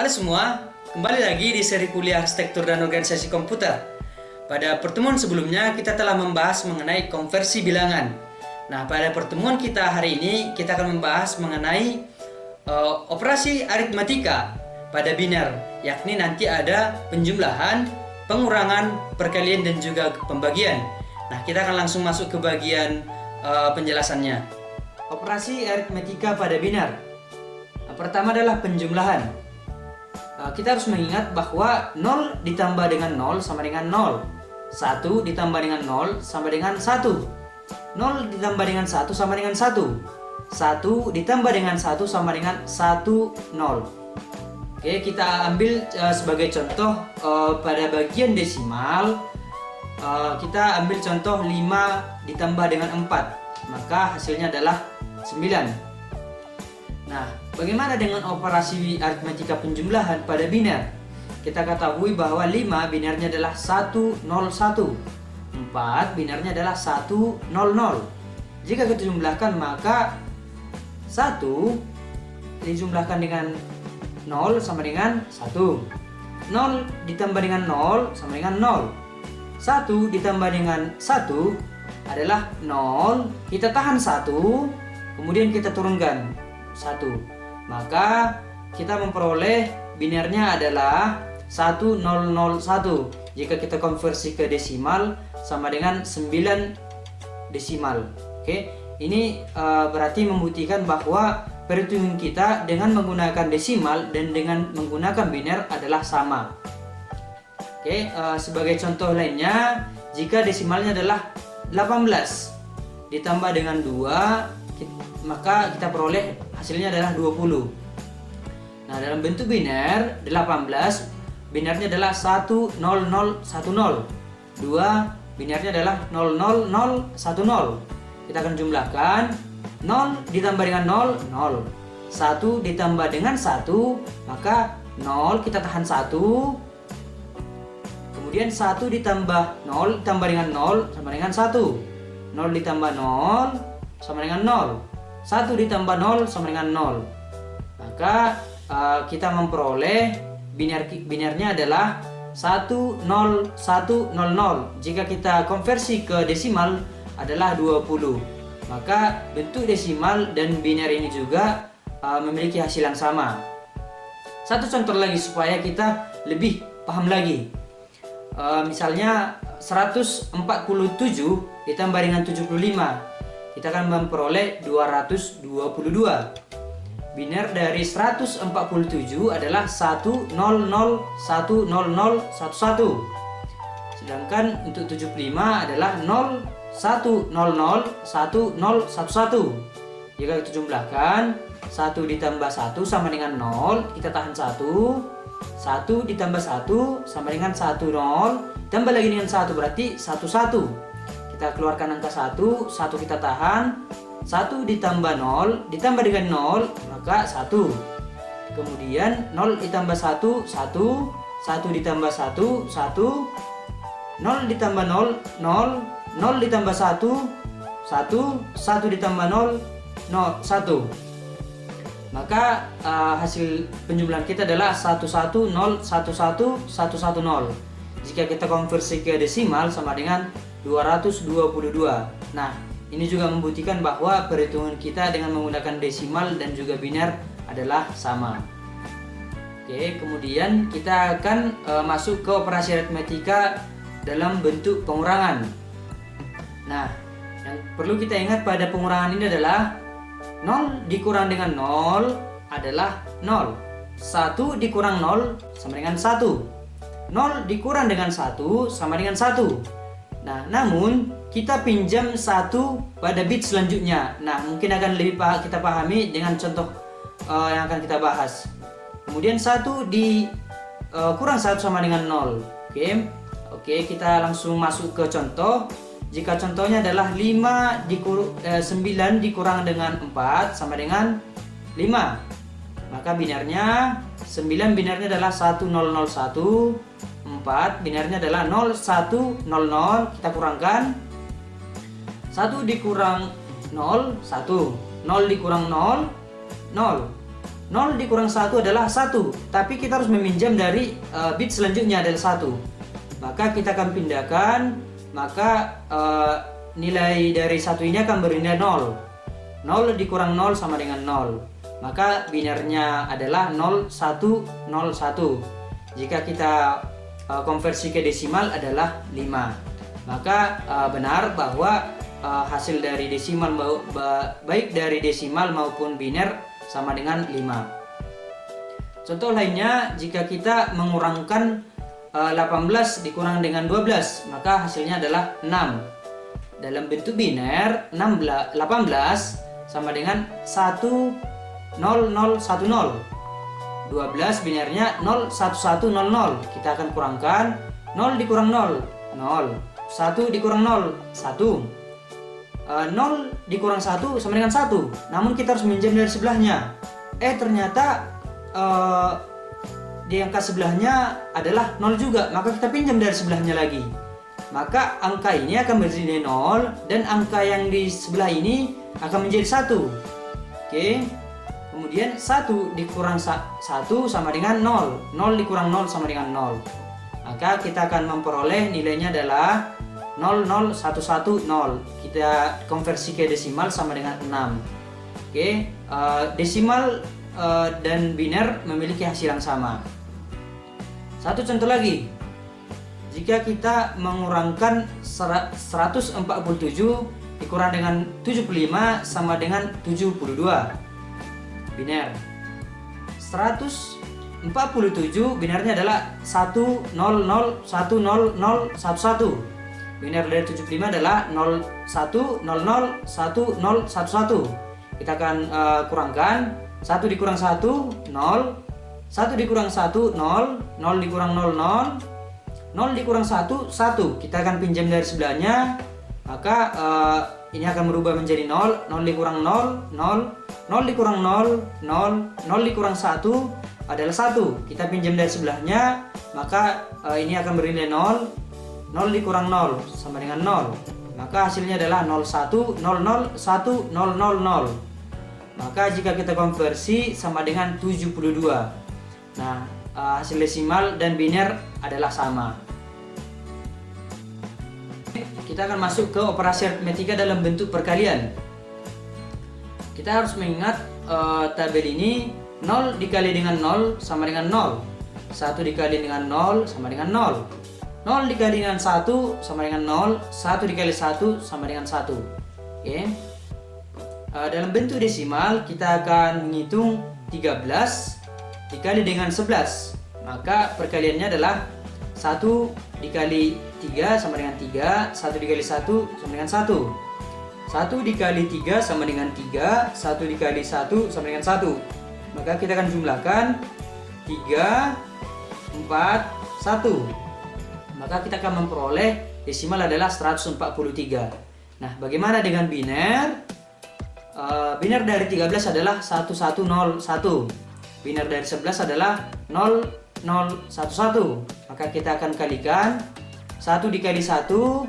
Halo semua, kembali lagi di seri kuliah Arsitektur dan Organisasi Komputer. Pada pertemuan sebelumnya kita telah membahas mengenai konversi bilangan. Nah, pada pertemuan kita hari ini kita akan membahas mengenai operasi aritmatika pada biner, yakni nanti ada penjumlahan, pengurangan, perkalian dan juga pembagian. Nah, kita akan langsung masuk ke bagian penjelasannya. Operasi aritmatika pada biner. Pertama adalah penjumlahan. Kita harus mengingat bahwa 0 ditambah dengan 0 sama dengan 0. 1 ditambah dengan 0 sama dengan 1. 0 ditambah dengan 1 sama dengan 1. 1 ditambah dengan 1 sama dengan 1, 0. Oke, kita ambil sebagai contoh pada bagian desimal. Kita ambil contoh 5 ditambah dengan 4. Maka hasilnya adalah 9. Nah, bagaimana dengan operasi aritmatika penjumlahan pada biner? Kita ketahui bahwa 5 binernya adalah 101, 4 binernya adalah 100. Jika kita jumlahkan maka 1 dijumlahkan dengan 0 sama dengan 1. 0 ditambah dengan 0 sama dengan 0. 1 ditambah dengan 1 adalah 0. Kita tahan 1, kemudian kita turunkan 1, maka kita memperoleh binernya adalah 1001. Jika kita konversi ke desimal sama dengan 9 desimal. Oke, ini berarti membuktikan bahwa perhitungan kita dengan menggunakan desimal dan dengan menggunakan biner adalah sama. Oke, sebagai contoh lainnya, jika desimalnya adalah 18 ditambah dengan 2, maka kita peroleh hasilnya adalah 20. Nah, dalam bentuk biner 18 binernya adalah 10010. 2 binernya adalah 00010. Kita akan jumlahkan 0 ditambah dengan 0, 0. 1 ditambah dengan 1, maka 0 kita tahan 1. Kemudian 1 ditambah 0 ditambah dengan 0 sama dengan 1. 0 ditambah 0 sama dengan 0. 1 ditambah 0 sama dengan 0. Maka kita memperoleh binernya adalah 10100. Jika kita konversi ke desimal adalah 20. Maka bentuk desimal dan biner ini juga memiliki hasil yang sama. Satu contoh lagi supaya kita lebih paham lagi. Misalnya 147 ditambah dengan 75. Kita akan memperoleh 222. Biner dari 147 adalah 100100011. Sedangkan untuk 75 adalah 01001011. Jika kita jumlahkan 1 ditambah 1 sama dengan 0, kita tahan 1. 1 ditambah 1 sama dengan 10. Tambah lagi dengan 1 berarti 11. Kita keluarkan angka 1, 1 kita tahan, 1 ditambah 0, ditambah dengan 0, maka 1. Kemudian 0 ditambah 1, 1, 1 ditambah 1, 1, 0 ditambah 0, 0, 0 ditambah 1, 1, 1 ditambah 0, 0, 1. Maka hasil penjumlahan kita adalah 1101110. Jika kita konversi ke desimal sama dengan 222. Nah, ini juga membuktikan bahwa perhitungan kita dengan menggunakan desimal dan juga biner adalah sama. Oke, kemudian kita akan masuk ke operasi aritmatika dalam bentuk pengurangan. Nah, yang perlu kita ingat pada pengurangan ini adalah 0 dikurang dengan 0 adalah 0. 1 dikurang 0 sama dengan 1. 0 dikurang dengan 1 sama dengan 1. Nah, namun kita pinjam 1 pada bit selanjutnya. Nah, mungkin akan lebih kita pahami dengan contoh yang akan kita bahas. Kemudian 1 kurang 1 sama dengan 0. Oke, kita langsung masuk ke contoh. Jika contohnya adalah 9 dikurang dengan 4 sama dengan 5. Maka binernya 9 binernya adalah 1001. 4 binernya adalah 0100. Kita kurangkan 1 dikurang 0, 1. 0 dikurang 0, 0. 0 dikurang 1 adalah 1, tapi kita harus meminjam dari bit selanjutnya adalah 1. Maka kita akan pindahkan, maka nilai dari 1 ini akan bernilai 0. 0 dikurang 0 sama dengan 0. Maka binernya adalah 0101. Jika kita konversi ke desimal adalah 5. Maka benar bahwa hasil dari desimal baik dari desimal maupun biner sama dengan 5. Contoh lainnya, jika kita mengurangkan 18 dikurang dengan 12, maka hasilnya adalah 6. Dalam bentuk biner, 18 sama dengan 10010. 12 binernya 01100. Kita akan kurangkan 0 dikurang 0, 0. 1 dikurang 0, 1. 0 dikurang 1 sama dengan 1. Namun kita harus minjam dari sebelahnya. Ternyata di angka sebelahnya adalah 0 juga. Maka kita pinjam dari sebelahnya lagi. Maka angka ini akan menjadi 0 dan angka yang di sebelah ini akan menjadi 1. Oke. Kemudian 1 dikurang 1 sama dengan 0. 0 dikurang 0 sama dengan 0. Maka kita akan memperoleh nilainya adalah 00110. Kita konversi ke desimal sama dengan 6. Oke, desimal dan biner memiliki hasil yang sama. Satu contoh lagi. Jika kita mengurangkan 147 dikurang dengan 75 sama dengan 72. Biner. 147 binernya adalah 1001011. Biner dari 75 adalah 01001011. Kita akan kurangkan 1 dikurang 1 0, 1 dikurang 1 0, 0 dikurang 0 0, 0 dikurang 1 1. Kita akan pinjam dari sebelahnya, maka ini akan berubah menjadi 0, 0 dikurang 0 0, 0 dikurang 0 0, 0 dikurang 1 adalah 1. Kita pinjam dari sebelahnya, maka ini akan bernilai 0. 0 dikurang 0 sama dengan 0. Maka hasilnya adalah 01001000. Maka jika kita konversi sama dengan 72. Nah, hasil desimal dan biner adalah sama. Kita akan masuk ke operasi aritmetika dalam bentuk perkalian. Kita harus mengingat tabel ini 0 dikali dengan 0 sama dengan 0. 1 dikali dengan 0 sama dengan 0. 0 dikali dengan 1 sama dengan 0, 1 dikali 1 sama dengan 1. Oke. Dalam bentuk desimal kita akan menghitung 13 dikali dengan 11. Maka perkaliannya adalah 1 dikali 3 sama dengan 3, 1 dikali 1 sama dengan 1. 1 dikali 3 sama dengan 3, 1 dikali 1 sama dengan 1. Maka kita akan jumlahkan 3, 4, 1. Maka kita akan memperoleh desimal adalah 143. Nah, bagaimana dengan biner? Biner dari 13 adalah 1101. Biner dari 11 adalah 0011. Maka kita akan kalikan 1 dikali 1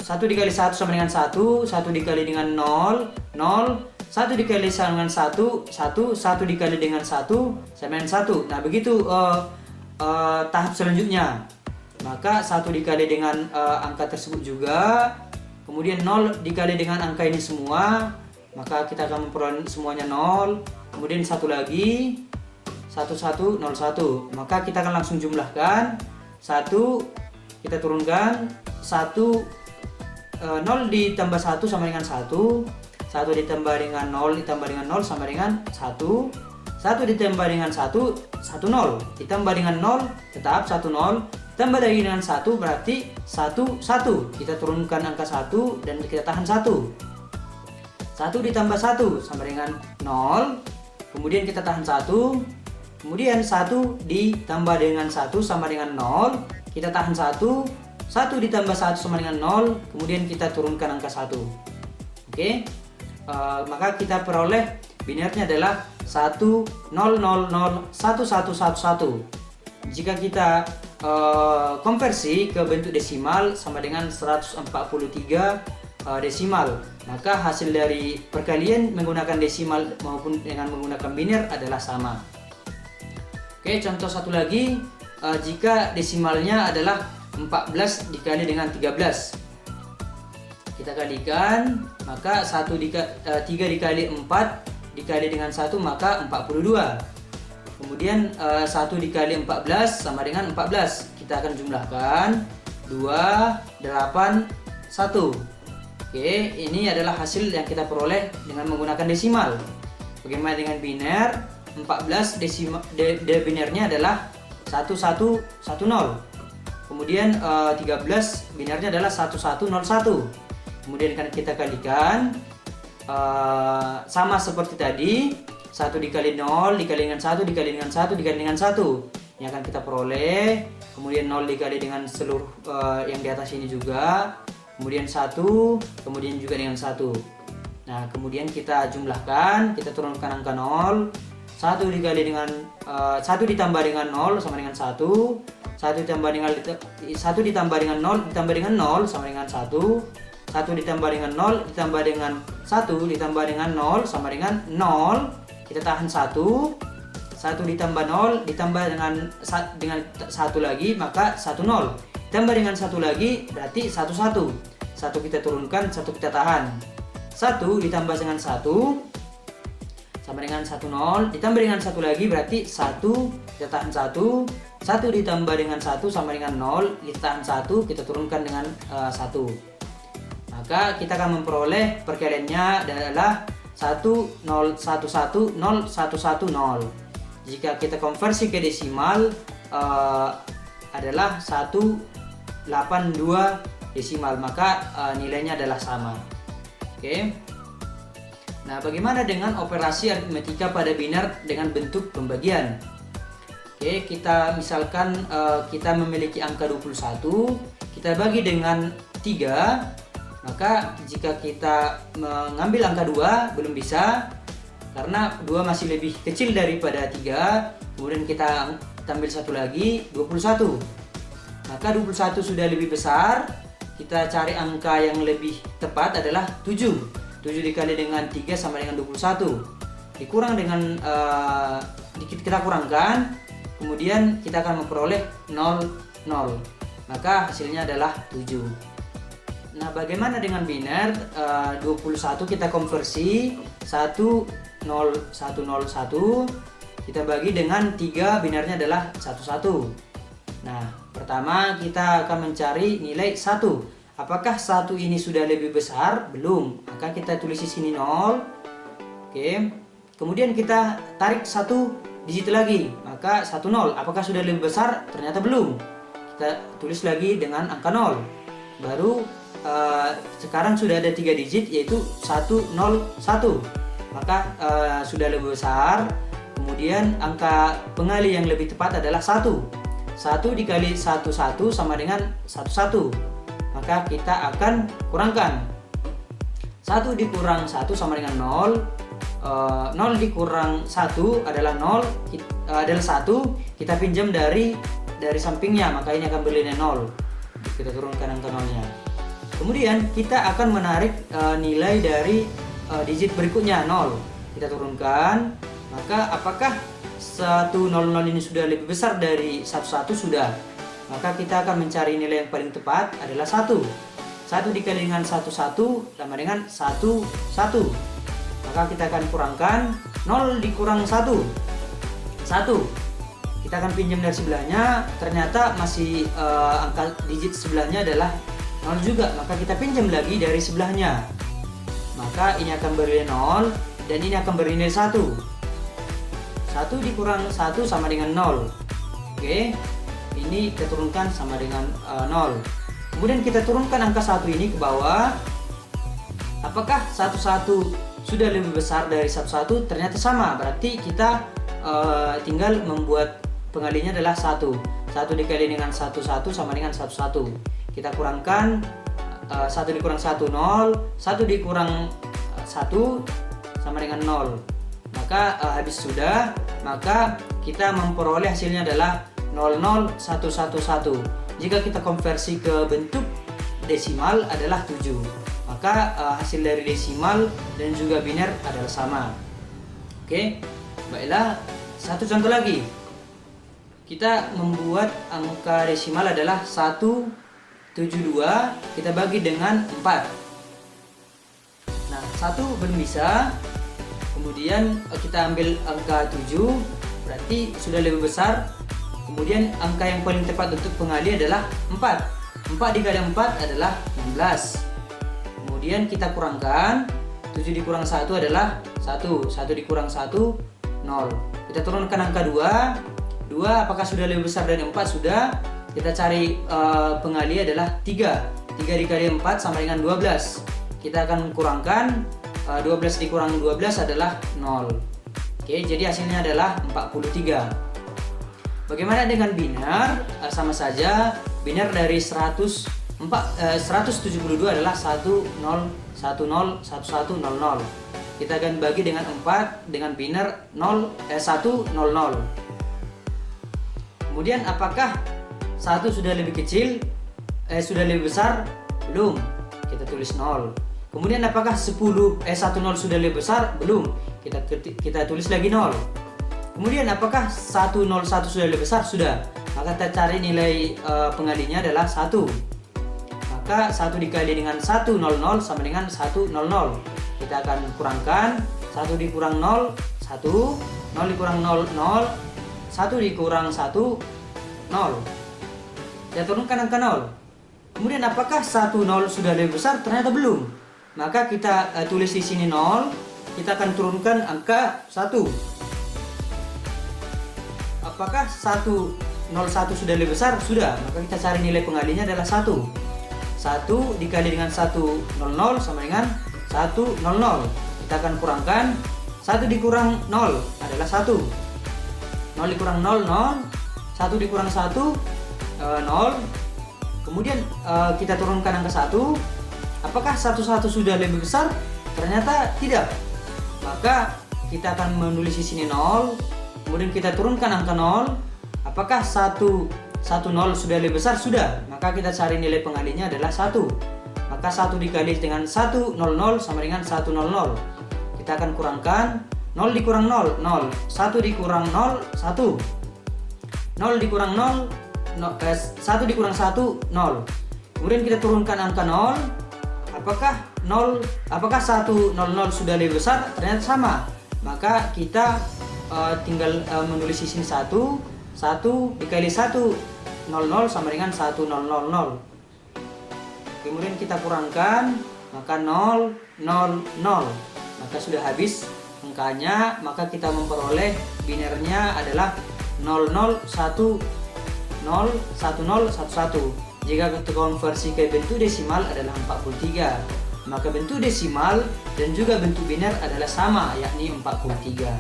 dikali 1 sama dengan 1, 1 dikali dengan 0 0, 1 dikali dengan 1 1 dikali dengan 1 sama dengan 1. Nah, begitu tahap selanjutnya. Maka 1 dikali dengan angka tersebut juga, kemudian 0 dikali dengan angka ini semua, maka kita akan memperoleh semuanya 0. Kemudian 1 lagi 1101. Maka kita akan langsung jumlahkan 1, kita turunkan 1, 0 ditambah 1 sama dengan 1, 1 ditambah dengan 0 ditambah dengan 0 sama dengan 1, 1 ditambah dengan 1, 1 0. Ditambah dengan 0, tetap 1 0. Tambah lagi dengan 1 berarti 1 1. Kita turunkan angka 1 dan kita tahan 1. 1 ditambah 1 sama dengan 0. Kemudian kita tahan 1. Kemudian 1 ditambah dengan 1 sama dengan 0. Kita tahan 1. 1 ditambah 1 sama dengan 0. Kemudian kita turunkan angka 1. Oke. Maka kita peroleh binernya adalah 1000111. Jika kita konversi ke bentuk desimal sama dengan 143 desimal. Maka hasil dari perkalian menggunakan desimal maupun dengan menggunakan biner adalah sama. Oke, contoh satu lagi, jika desimalnya adalah 14 dikali dengan 13. Kita kalikan, maka 3 dikali 4 dikali dengan 1 maka 42. Kemudian 1 dikali 14 sama dengan 14. Kita akan jumlahkan 2, 8, 1. Oke, ini adalah hasil yang kita peroleh dengan menggunakan desimal. Bagaimana dengan biner? 14 binernya adalah 1110. Kemudian 13 binernya adalah 1101. Kemudian kan kita kalikan, sama seperti tadi, 1 dikali 0 dikali dengan 1 dikali dengan 1 dikali dengan 1. Ini akan kita peroleh. Kemudian 0 dikali dengan seluruh yang di atas ini juga. Kemudian 1, kemudian juga dengan 1. Nah, kemudian kita jumlahkan, kita turunkan angka 0. 1 dikali dengan 1 ditambah dengan 0 sama dengan 1. 1 ditambah dengan 0 ditambah dengan 0 sama dengan 1. 1 ditambah dengan 0 ditambah dengan 1 ditambah dengan 0 sama dengan 0. Kita tahan 1. 1 ditambah 0 ditambah dengan 1 lagi maka 1 0. Ditambah dengan 1 lagi berarti 1 1. 1 kita turunkan, 1 kita tahan. 1 ditambah dengan 1 sama dengan 1 0. Ditambah dengan 1 lagi berarti 1, kita tahan 1. 1 ditambah dengan 1 sama dengan 0. Kita tahan 1, kita turunkan dengan 1. Maka kita akan memperoleh perkaliannya adalah 10110110. Jika kita konversi ke desimal adalah 182 desimal, maka nilainya adalah sama. Oke. Nah, bagaimana dengan operasi aritmetika pada biner dengan bentuk pembagian? Oke, kita misalkan kita memiliki angka 21, kita bagi dengan 3. Maka jika kita mengambil angka 2 belum bisa, karena 2 masih lebih kecil daripada 3. Kemudian kita ambil satu lagi, 21. Maka 21 sudah lebih besar, kita cari angka yang lebih tepat adalah 7. 7 dikali dengan 3 sama dengan 21. Dikurang dengan kita kurangkan, kemudian kita akan memperoleh 0, 0. Maka hasilnya adalah 7. Nah, bagaimana dengan biner? 21 kita konversi 10101, kita bagi dengan 3, binernya adalah 11. Nah, pertama kita akan mencari nilai 1. Apakah 1 ini sudah lebih besar? Belum. Maka kita tulis di sini 0. Oke. Kemudian kita tarik 1 digit lagi. Maka 1 0. Apakah sudah lebih besar? Ternyata belum. Kita tulis lagi dengan angka 0. Baru sekarang sudah ada 3 digit yaitu 101. Maka sudah lebih besar. Kemudian angka pengali yang lebih tepat adalah 1. 1 dikali 11 sama dengan 11. Maka kita akan kurangkan. 1 dikurang 1 sama dengan 0. 0 dikurang 1 adalah 0, adalah 1. Kita pinjam dari sampingnya, maka ini akan bernilai 0. Kita turunkan angka 0-nya. Kemudian kita akan menarik nilai dari digit berikutnya 0. Kita turunkan. Maka apakah 100 ini sudah lebih besar dari 11? Sudah. Maka kita akan mencari nilai yang paling tepat adalah 1. 1 dikali dengan 11 sama dengan 11. Maka kita akan kurangkan 0 dikurang 1. 1. Kita akan pinjam dari sebelahnya, ternyata masih angka digit sebelahnya adalah 0 juga. Maka kita pinjam lagi dari sebelahnya. Maka ini akan bernilai 0 dan ini akan bernilai 1. 1 dikurang 1 sama dengan 0. Oke. Ini kita turunkan sama dengan 0. Kemudian kita turunkan angka 1 ini ke bawah. Apakah 11 sudah lebih besar dari 11? Ternyata sama. Berarti kita tinggal membuat pengalinya adalah 1. 1 dikali dengan 11 sama dengan 11. Kita kurangkan 1 dikurang 1 0. 1 dikurang 1 sama dengan 0. Maka habis sudah. Maka kita memperoleh hasilnya adalah 00111. Jika kita konversi ke bentuk desimal adalah 7. Maka maka hasil dari desimal dan juga biner adalah sama. Oke, baiklah, satu contoh lagi. Kita membuat angka desimal adalah 172, kita bagi dengan 4. Nah, 1 belum bisa. Kemudian kita ambil angka 7, berarti sudah lebih besar. Kemudian angka yang paling tepat untuk pengali adalah 4. 4 dikali 4 adalah 16. Kemudian kita kurangkan, 7 dikurang 1 adalah 1. 1 dikurang 1, 0. Kita turunkan angka 2. 2 apakah sudah lebih besar dari 4? Sudah. Kita cari pengali adalah 3. 3 dikali 4 sama dengan 12. Kita akan kurangkan, 12 dikurang 12 adalah 0. Oke, jadi hasilnya adalah 43. Bagaimana dengan biner? Sama saja, biner dari 172 adalah 10101100. Kita akan bagi dengan 4 dengan biner 100. Kemudian apakah 1 sudah lebih kecil? Sudah lebih besar? Belum. Kita tulis 0. Kemudian apakah 10 sudah lebih besar? Belum. Kita tulis lagi 0. Kemudian apakah 101 sudah lebih besar? Sudah. Maka kita cari nilai pengalinya adalah 1. Maka 1 dikali dengan 100 sama dengan 100. Kita akan kurangkan, 1 dikurang 0, 1. 0 dikurang 0, 0. 1 dikurang 1, 0. Kita turunkan angka 0. Kemudian apakah 100 sudah lebih besar? Ternyata belum. Maka kita tulis di sini 0. Kita akan turunkan angka 1. Apakah 101 sudah lebih besar? Sudah. Maka kita cari nilai pengalinya adalah 1. 1 dikali dengan 100 sama dengan 100. Kita akan kurangkan, 1 dikurang 0 adalah 1. 0 dikurang 0, 0. 1 dikurang 1, 0. Kemudian kita turunkan angka 1. Apakah 101 sudah lebih besar? Ternyata tidak. Maka kita akan menulis di sini 0. Kemudian kita turunkan angka 0. Apakah 110 sudah lebih besar? Sudah. Maka kita cari nilai pengalinya adalah 1. Maka 1 dikali dengan 100 sama dengan 100. Kita akan kurangkan, 0 dikurang 0, 0. 1 dikurang 0, 1. 0 dikurang 0, 1 dikurang 1, 0. Kemudian kita turunkan angka 0. Apakah 100 sudah lebih besar? Ternyata sama. Maka kita tinggal menulis di sini 1. 1 dikali 100 sama dengan 100. Kemudian kita kurangkan, maka 0, 0, 0. Maka sudah habis angkanya, maka kita memperoleh binernya adalah 0011011. Jika konversi ke bentuk desimal adalah 43, maka bentuk desimal dan juga bentuk biner adalah sama, yakni 43.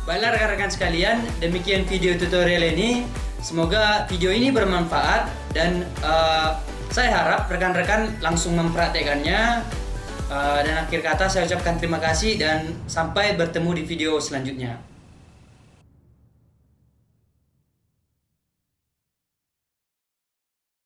Baiklah rekan-rekan sekalian, demikian video tutorial ini. Semoga video ini bermanfaat dan saya harap rekan-rekan langsung mempraktekannya. Dan akhir kata saya ucapkan terima kasih dan sampai bertemu di video selanjutnya.